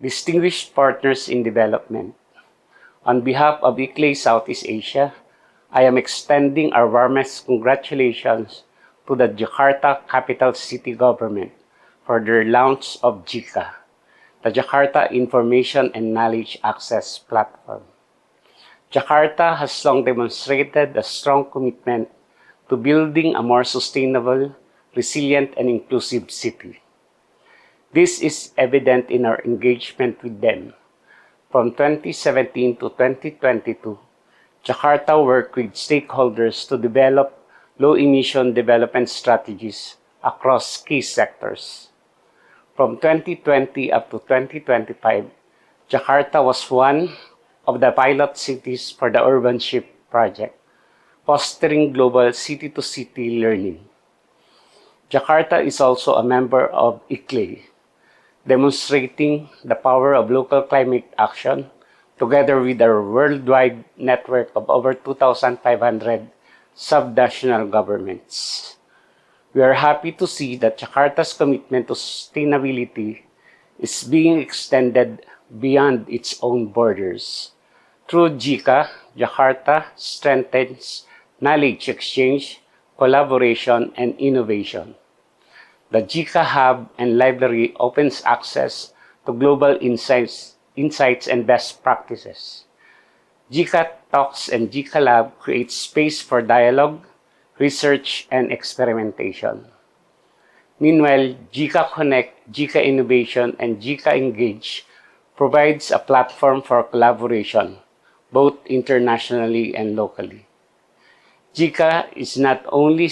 distinguished partners in development, on behalf of ICLEI Southeast Asia, I am extending our warmest congratulations to the Jakarta Capital City Government for their launch of JICA, the Jakarta Information and Knowledge Access Platform. Jakarta has long demonstrated a strong commitment to building a more sustainable, resilient, and inclusive city. This is evident in our engagement with them. From 2017 to 2022, Jakarta worked with stakeholders to develop low-emission development strategies across key sectors. From 2020 up to 2025, Jakarta was one of the pilot cities for the Urbanship project, fostering global city-to-city learning. Jakarta is also a member of ICLEI, demonstrating the power of local climate action together with our worldwide network of over 2,500 subnational governments. We are happy to see that Jakarta's commitment to sustainability is being extended beyond its own borders. Through JICA, Jakarta strengthens knowledge exchange, collaboration, and innovation. The JICA Hub and Library opens access to global insights and best practices. JICA Talks and JICA Lab creates space for dialogue, research, and experimentation. Meanwhile, JICA Connect, JICA Innovation, and JICA Engage provides a platform for collaboration, both internationally and locally. JICA is not only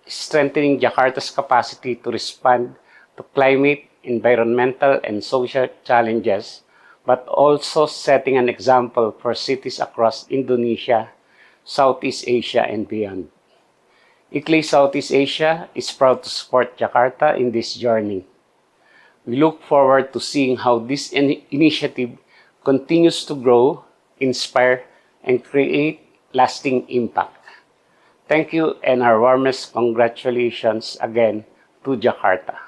strengthening Jakarta's capacity to respond to climate, environmental, and social challenges, but also setting an example for cities across Indonesia, Southeast Asia, and beyond. ICLEI Southeast Asia is proud to support Jakarta in this journey. We look forward to seeing how this initiative continues to grow, inspire, and create lasting impact. Thank you and our warmest congratulations again to Jakarta.